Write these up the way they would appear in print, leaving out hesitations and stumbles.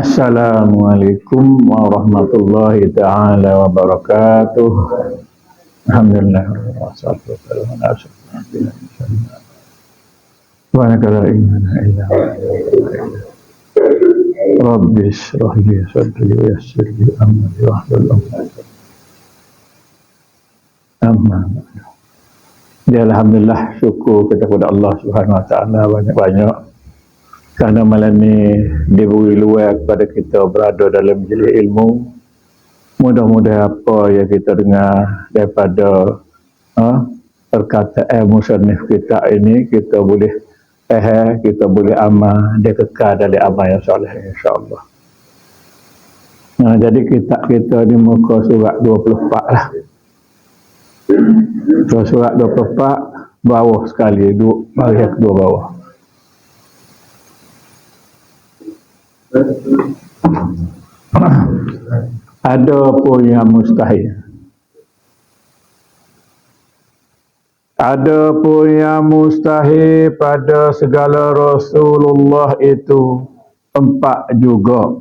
Assalamualaikum warahmatullahi ta'ala wabarakatuh. Alhamdulillah wassalatu wassalamu ala asyrofil anbiya'i wa la ilaha illa anta. Rabbi shrah li sadri wa yassir li amri wahlul 'uqdatam. Amma ba'du. Ya alhamdulillah, syukur kepada Allah Subhanahu wa taala banyak-banyak kerana malam ni diberi luar kepada kita berada dalam majlis ilmu. Mudah-mudahan apa yang kita dengar daripada perkataan musannif kita ini, kita boleh faham, kita boleh amal, dia kekal dalam amal yang soleh insya-Allah. Jadi kita di muka surat 24 lah. Surat 24 bawah sekali, bahagian kedua bawah. Ada pun yang mustahil. Ada pun yang mustahil pada segala Rasulullah itu empat juga.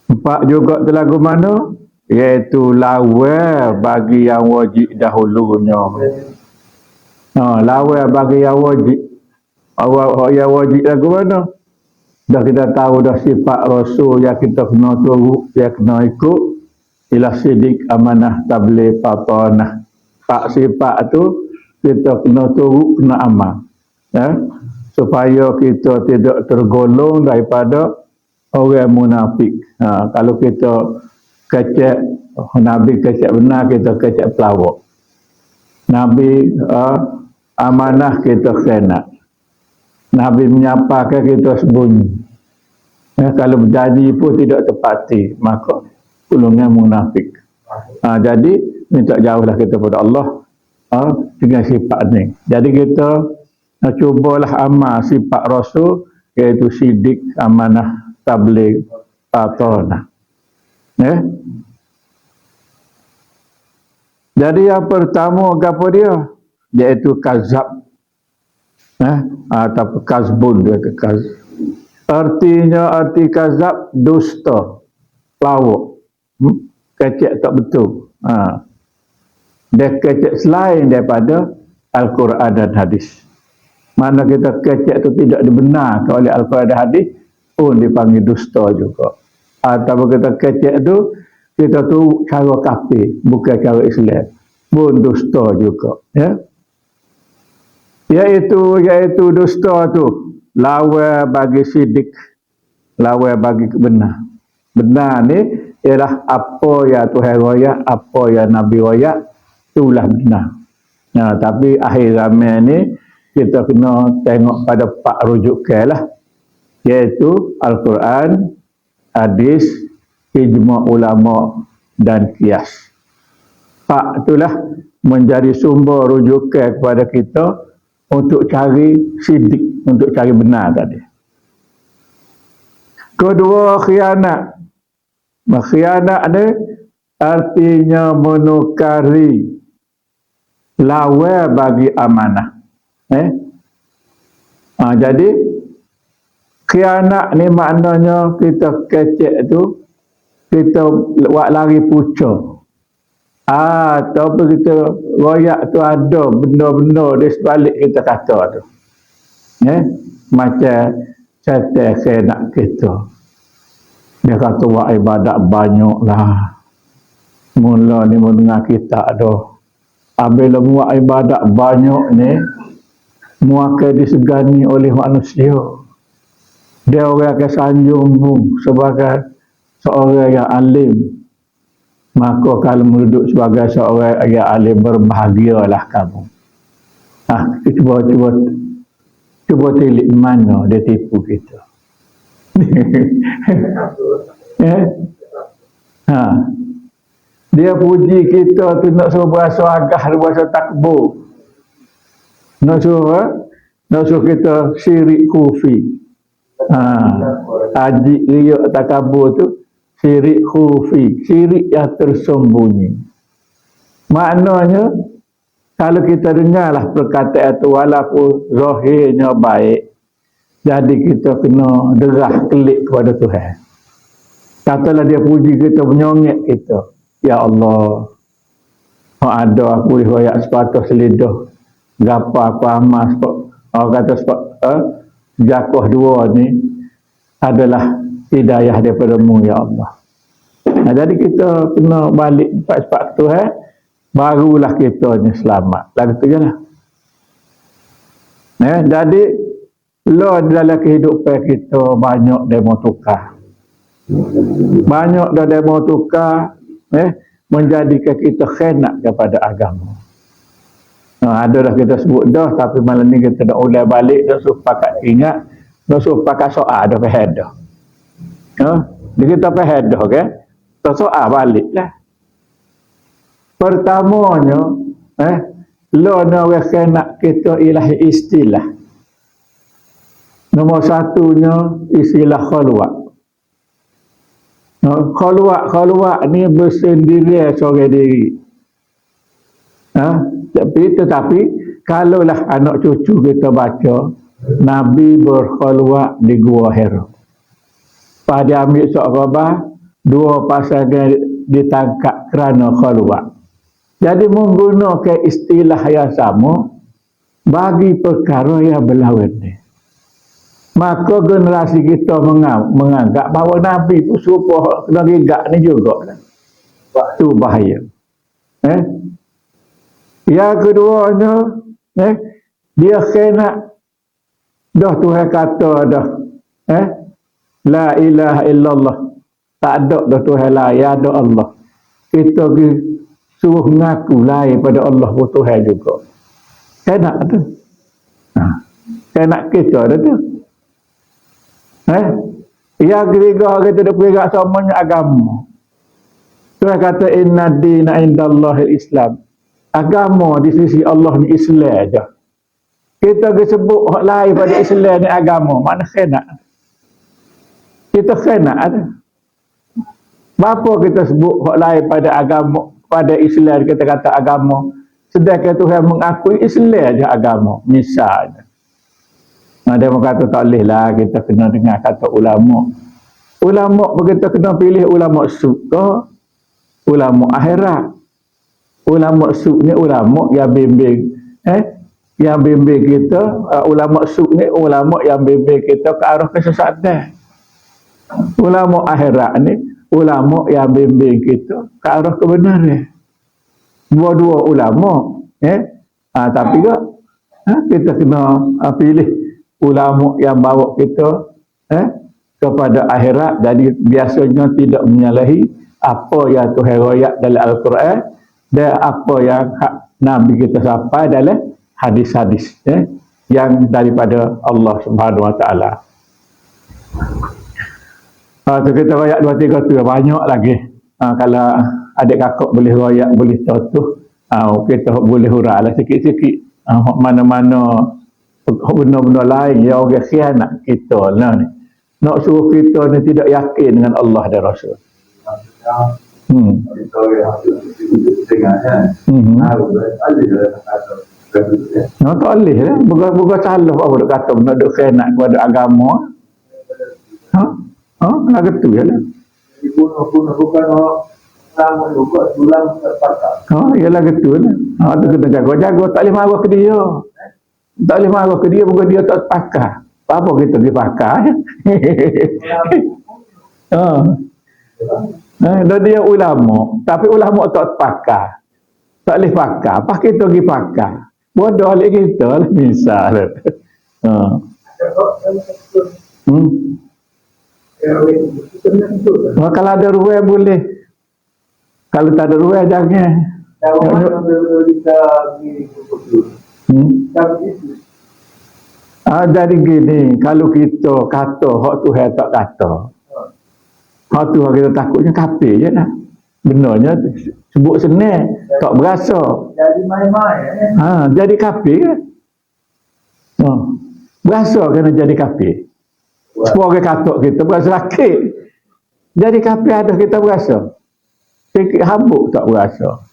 Empat juga tu lagu mana? Iaitu lawa bagi yang wajib dahulunya. Lawa bagi yang wajib. Yang wajib lagu mana? Dah kita tahu dah sifat Rasul yang kita kena turut, yang kena ikut. Ialah sidik, amanah, tabligh, patanah. Pak sifat tu kita kena turut, kena amal. Supaya kita tidak tergolong daripada orang munafik. Kalau kita kecek, Nabi kecek benar, kita kecek pelawak. Nabi amanah, kita khianat. Nabi menyapakan, kita sembunyi. Kalau berjanji pun tidak tepati, maka golongan munafik. Jadi minta jauhlah kita kepada Allah dengan sifat ni. Jadi kita cubalah amal sifat Rasul, iaitu sidik, amanah, tabligh, patanah. Jadi yang pertama apa dia? Iaitu kazab. Atau kazbun, dia ke kaz. Arti kazab dusta, pelawak, kecek tak betul. Dia kecek selain daripada Al-Quran dan hadis. Mana kita kecek itu tidak dibenarkan oleh Al-Quran dan hadis pun dipanggil dusta juga. Atau kita kecek itu, kita tu cara kafir, bukan cara Islam, pun dusta juga. Iaitu dusta tu lawa bagi sidik, lawa bagi kebenar. Benar ni ialah apa yang Tuhan royak, apa yang Nabi royak, itulah benar. Tapi akhir zaman ni kita kena tengok pada empat rujukan lah, iaitu Al-Quran, hadis, ijma' ulama dan qiyas. Empat itulah menjadi sumber rujukan kepada kita untuk cari sidik, untuk cari benar tadi. Kedua, khianat. Khianat ni artinya menukari lawa bagi amanah. Jadi khianat ni maknanya kita kecek tu, kita buat lari pucuk. Ataupun kita royak tu ada benda-benda di sebalik kita kata tu. Macam syaitan khianat kita. Dia kata buat ibadat banyak lah. Mula ni mendengar kita ada. Apabila buat ibadat banyak ni, muaka disegani oleh manusia. Dia orang akan sanjung sebagai seorang yang alim. Maka kalau duduk sebagai seorang yang alim, berbahagialah kamu. Cuba tilik mana dia tipu kita. Dia puji kita tu nak suruh berasa agah, berasa takbur. Nak suruh kita syirik kufi. Haji riak takabur tu syirik khufi, syirik yang tersembunyi. Maknanya kalau kita dengarlah perkataan itu, walaupun zahirnya baik, Jadi kita kena derah kelik kepada Tuhan. Katalah dia puji kita, menyongek kita. Ya Allah, ada aku riwayat sepatah selidah. Gapa aku amas. Orang kata jakoh dua ni adalah hidayah daripada-Mu, Ya Allah. Nah, jadi kita kena balik cepat-cepat Tuhan, barulah kita ni selamat. Lagu tu je lah. Jadi dalam kehidupan kita banyak demo tukar. Banyak dah demo tukar menjadikan kita khianat kepada agama. Ada dah kita sebut dah, tapi malam ni kita nak ulang balik dah supaya ingat, dah supaya soal dah faham dah. Dia kita faham dah kan? Tak soal baliklah. Pertamanya nak orang khianat kita ilahi istilah. Nombor satunya istilah khalwat. Khalwat ni bersendirian seorang diri. Tetapi kalaulah anak cucu kita baca, Nabi berkhalwat di Gua Hira. Pada ambil Sahabat, dua pasangan ditangkap kerana khalwat. Jadi menggunakan istilah yang sama bagi perkara yang berlawan ni. Maka generasi kita menganggap bahawa Nabi pun serupa kena gigak ni juga. Itu bahaya. Yang keduanya, dia khianat. Dah Tuhan kata dah. La ilaha illallah. Tak ada dah Tuhan lain, ada Allah. Kita suruh mengaku lain pada Allah pun Tuhan juga. Khianat tu. Khianat kita ada tu. Yang ketiga kita nak pegang samanya agama. Tuhan kata inna dina indallahil Islam. Agama di sisi Allah ni Islam aja. Kita sebut hak lain pada Islam ni agama, mana khianat? Kita khianat ada. Bapa kita sebut hak lain pada agama, pada Islam kita kata agama, sedangkan Tuhan mengakui Islam aja agama, misalnya. Dia kata tak boleh lah, kita kena dengar kata ulama. Ulama kita kena pilih ulama suka, ulama akhirat. Ulama suk ni ulama yang bimbing yang bimbing kita, ulama suk ni ulama yang bimbing kita ke arah kesesatan. Ulama akhirat ni ulama yang bimbing kita ke arah kebenaran. Dua-dua ulama tapi kita kena pilih ulama yang bawa kita kepada akhirat. Jadi biasanya tidak menyalahi apa yang Tuhan royak dalam Al-Quran dan apa yang Nabi kita sampai dalam hadis-hadis yang daripada Allah Subhanahu Wa Taala. Tu kita royak 2-3 tu banyak lagi. Kalau adik kakak boleh royak, boleh tahu kita boleh huraikan sikit-sikit. Mana-mana benda-benda lain yang orang khianat kita lah ni. Nak suruh kita ni tidak yakin dengan Allah dan Rasul. Tak boleh lah. Bukan salah apa dia kata nak duk khianat kepada agama. Nak gitu je lah. Bukan lama juga tulang terpatah. Ialah gitu lah. Itu kita jaga-jaga, tak boleh marah ke dia. Tak boleh marah ke dia, bukan dia tak pakar. Apa kita pergi pakar? Dia ulama, tapi ulama tak pakar. Tak boleh pakar. Apa kita pergi pakar? Bodoh oleh kita lah, misal. Kalau ada ruang boleh. Kalau tak ada ruang jangan. Jadi gini, kalau kita kata hak Tuhan tak kata, hak Tuhan kita takutnya kafir je lah. Benarnya sebut senang, tak berasa. Jadi main-main. Jadi kafir kan? Berasa kena jadi kafir. Semua orang kata kita berasa sakit. Jadi kafir ada kita berasa. Fikir habuk tak berasa.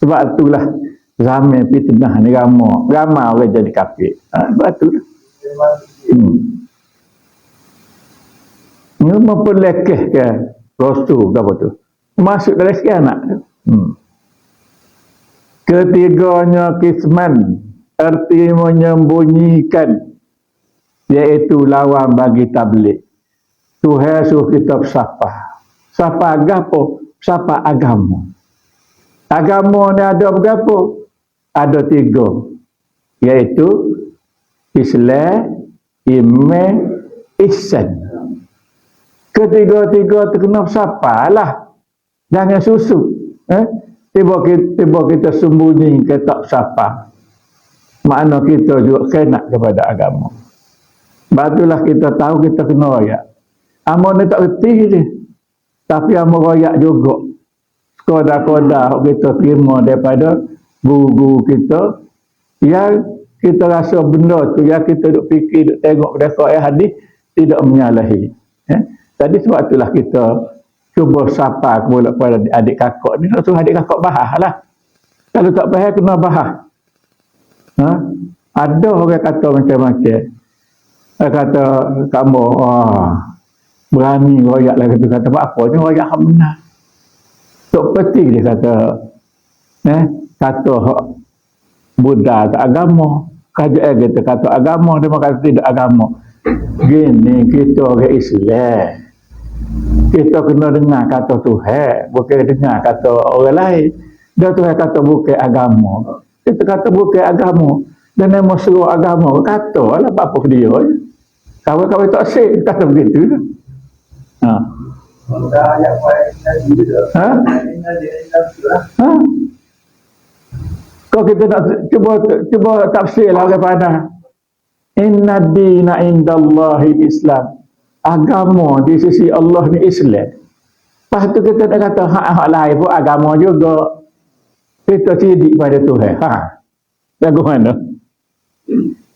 Sebab itulah ramai fitnah ni ramai orang jadi kafir. Sebab itulah. Memperlekehkan Rasul ke apa tu? Masuk dalam anak tu. Ketiganya kisman, erti menyembunyikan, iaitu lawan bagi tabligh. Tuhan suruh kita bersapa. Sapa agapo? Sapa agama. Agama ni ada berapa? Ada 3. Iaitu Islam, Iman, Ihsan. Ketiga-tiga terkena bersapa lah. Jangan susuk. Tiba kita sembunyi, kita tak bersapa. Makna kita juga kena kepada agama. Batulah kita tahu kita kena royak. Amal ni tak reti je. Tapi amal royak juga. Koda-koda kita terima daripada guru-guru kita. Yang kita rasa benda tu, yang kita duk fikir, duk tengok pada hadis, tidak menyalahi. Tadi sebab itulah kita cuba sapa kepada adik kakak ni. Nak suruh adik kakak bahas lah. Kalau tak bahas, kena bahas. Ada orang kata macam-macam. Dia kata, kamu berani royak lah. Kata, apa ni royak yang benar. Tok Peti dia kata, kata Buddha ke agama. Kajian kita kata agama, dia kata tidak agama. Gini, kita orang Islam. Kita kena dengar kata Tuhan, bukan dengar kata orang lain. Dia Tuhan kata bukan agama. Kita kata bukan agama. Dan nama suruh agama, kata lah apa dia. Kawan-kawan tak sih, kata begitu. Kalau kita nak cuba tafsir lah kepada inna dina indallahi Islam. Agama di sisi Allah ni Islam. Lepas tu kita nak kata hak lain pun agama juga. Kita sidik pada Tuhan. Lagu mana?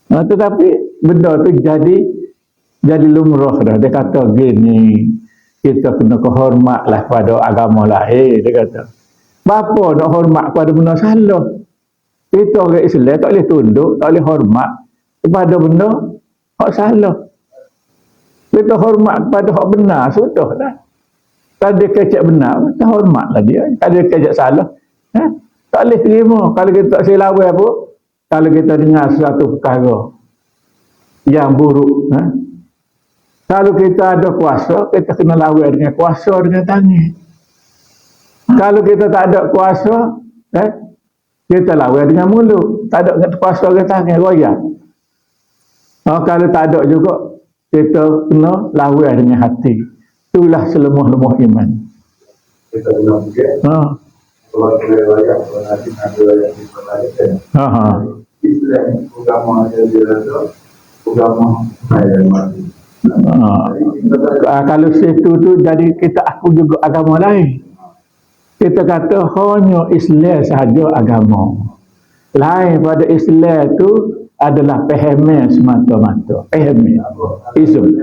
Tetapi benda tu jadi lumrah dah. Dia kata gini, kita kena hormatlah pada agama lain. Dia kata, bapa nak hormat pada benda salah. Kita orang Islam tak boleh tunduk, tak boleh hormat kepada benda hak salah. Kita hormat pada hak benar, sudah dah. Kalau dia kecek benar, kita hormatlah dia. Kalau dia kecek salah, tak boleh terima. Kalau kita tak silawai pun, kalau kita dengar sesuatu perkara yang buruk, kalau kita ada kuasa, kita kena lawan dengan kuasa dengan tangan. Kalau kita tak ada kuasa, kita lawan dengan mulut. Tak ada kuasa dengan tangan, royak. Kalau tak ada juga, kita kena lawan dengan hati. Itulah selemah-lemah iman. Kita kena fikir. Kalau kita royak, kalau hati ada royak di mana. Islam agama dia rasa agama saya mati. Kalau situ tu jadi kita aku juga agama lain. Kita kata hanya Islam sahaja agama. Lain pada Islam tu adalah pahaman semata-mata. Pahaman. Islam.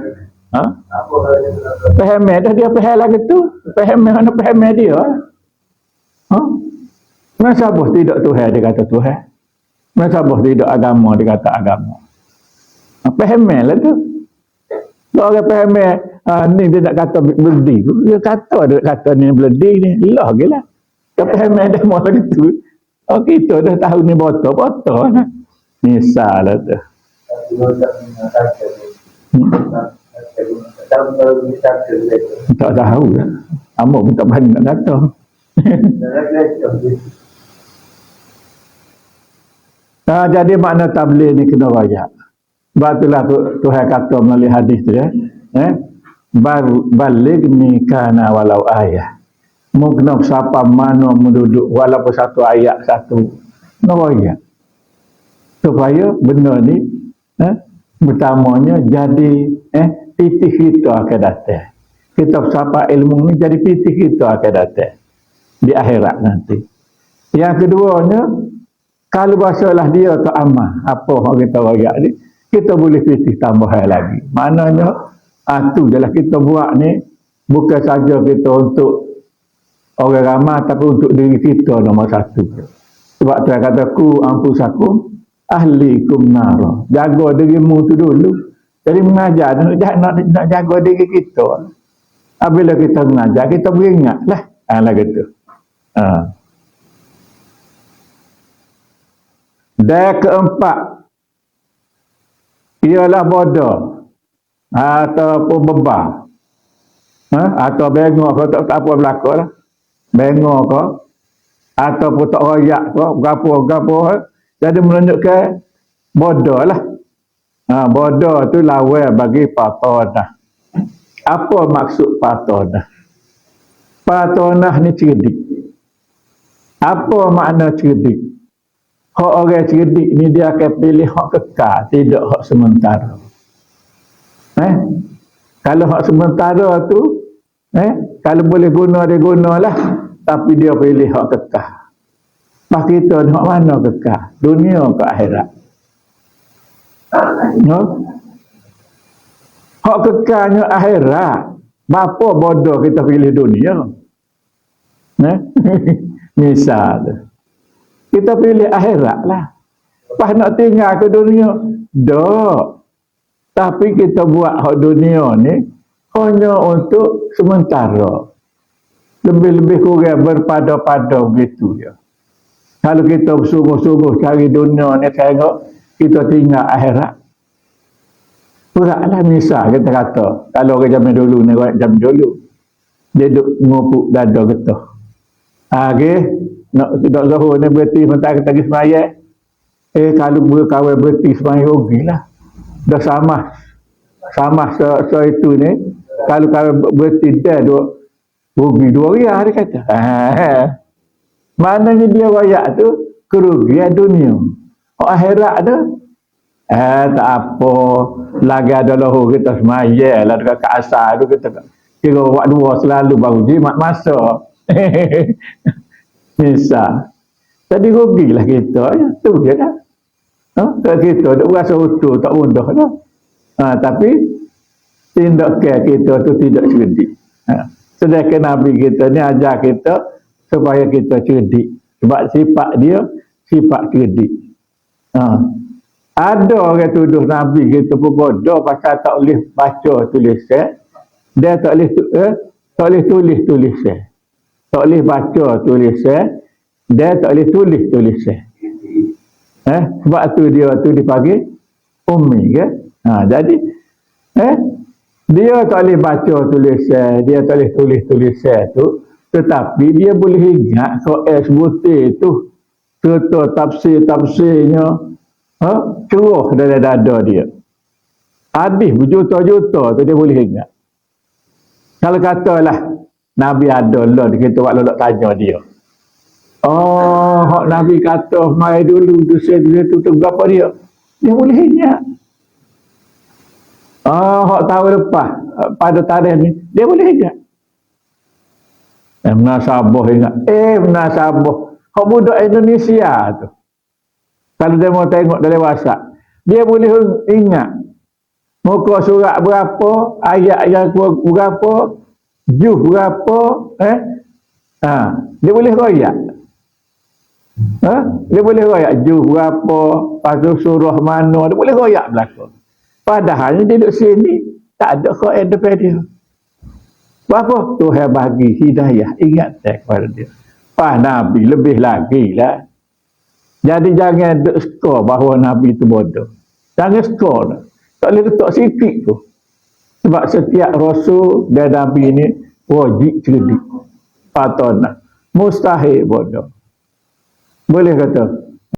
Pahaman dah dia faham lagi tu. Pahaman mana pahaman dia? Masa boh tidak Tuhan dia kata Tuhan. Masa boh tidak agama dia kata agama. Pahaman lah tu. Kalau orang pahaman ni dia nak kata beledi. Dia kata ni beledi ni. Lah ke lah. Dia pahaman dah mahu lagi tu. Kita dah tahu ni botol lah. Misal lah tu. Tak tahu lah. Amor pun tak berani nak kata. Jadi makna tabligh ni kena royak. Sebab itulah Tuhan kata melalui hadis tu balik ni kana walau ayat. Mungkin siapa mana menduduk walaupun satu ayat satu royak. Supaya benda ni pertamanya jadi titih kita akan datang. Kita siapa ilmu ni jadi titih kita akan datang di akhirat nanti. Yang keduanya, kalau bahasalah dia ke amal apa yang kita royak ni, kita boleh titih tambahan lagi. Maknanya tu jelah kita buat ni bukan saja kita untuk orang ramai, tapi untuk diri kita nombor satu. Sebab tu kata ku ampusakum ahlikum nara. Jaga dirimu tu dulu. Jadi mengajar nak jaga diri kita. Apabila kita mengajar, kita beringatlah. Lah gitu. Dan keempat ialah bodoh ataupun bebal. Atau bengok ke tak apa berlaku lah. Bengok ke ataupun tak royak ke gapo. Jadi menunjukkan bodoh lah. Bodoh tu lawan bagi patonah. Apa maksud patonah? Patonah ni cerdik. Apa makna cerdik? Hak orang cerdik ni dia akan pilih hak kekal, tidak hak sementara. Kalau hak sementara tu, kalau boleh guna dia gunalah, tapi dia pilih hak kekal. Pak kita ni hak mana kekal? Dunia ke akhirat? No? Hak kekalnya akhirat. Bapa bodoh kita pilih dunia. Misal kita pilih akhirat lah. Pas nak tinggal ke dunia, dak. Tapi kita buat hak dunia ni hanya untuk sementara. Lebih-lebih kurang berpada-pada begitu je. Kalau kita bersungguh-sungguh cari dunia ni, tengok kita tinggal akhirat. Puraklah misal kita kata, kalau orang zaman dulu ni, zaman dulu, dia duduk ngopuk dada getah. Nak zuhur ni berhenti mentah kita pergi semayang. Kalau berkawan berhenti semayang, rugilah. Dah sama itu ni, kalau kawan berhenti dah rugi 2 riyal dia kata. Maknanya dia royak tu kerugian dunia. Akhirat tu tak apa, lagi ada lohor kita semayang lah dekat asar tu, kita kira buat 2 selalu baru jimat masa. Misal tadi rugilah kita ya, tu je kan. Kita tak berasa utuh, tak mudah lah. Tapi tindakan kita tu tidak cerdik. Sedangkan Nabi kita ni ajar kita supaya kita cerdik. Sebab sifat dia sifat cerdik. Ada orang tuduh Nabi kita pun bodoh pasal tak boleh baca tulisan. Dia tak boleh tulis tulisan. Tak boleh baca tulisan, dia tak boleh tulis tulisan. Sebab tu dia tu dipanggil ummi ke? Jadi dia tak boleh baca tulisan, dia tak boleh tulis tulisan tu, tetapi dia boleh ingat soal sebutir tu, serta tafsir-tafsirnya ceroh dalam dada dia. Hadis berjuta-juta tu dia boleh ingat. Kalau katalah Nabi ada lah, kita buat lolok tanya dia. Hak Nabi kata mai dulu dia tu berapa dia? Dia boleh ingat. Hak tahun lepas pada tarikh ni dia boleh ingat. Munasabah ingat. Munasabah. Hak budak Indonesia tu. Kalau dia mau tengok dalam WhatsApp, dia boleh ingat muka surat berapa, ayat yang berapa, juz berapa, dia boleh royak. Dia boleh royak juz berapa, pasal surah mana, dia boleh royak belakang. Padahal dia duduk sini, tak ada khair depan dia. Apa? Tuhan bagi hidayah, ingat kepada dia. Nabi lebih lagi lah. Jadi jangan duk skor bahawa Nabi itu bodoh. Jangan skor dah. Tak boleh letak sikit tu. Sebab setiap Rasul dan Nabi ini wajib cerdik. Patonah. Mustahil bodoh. Boleh kata?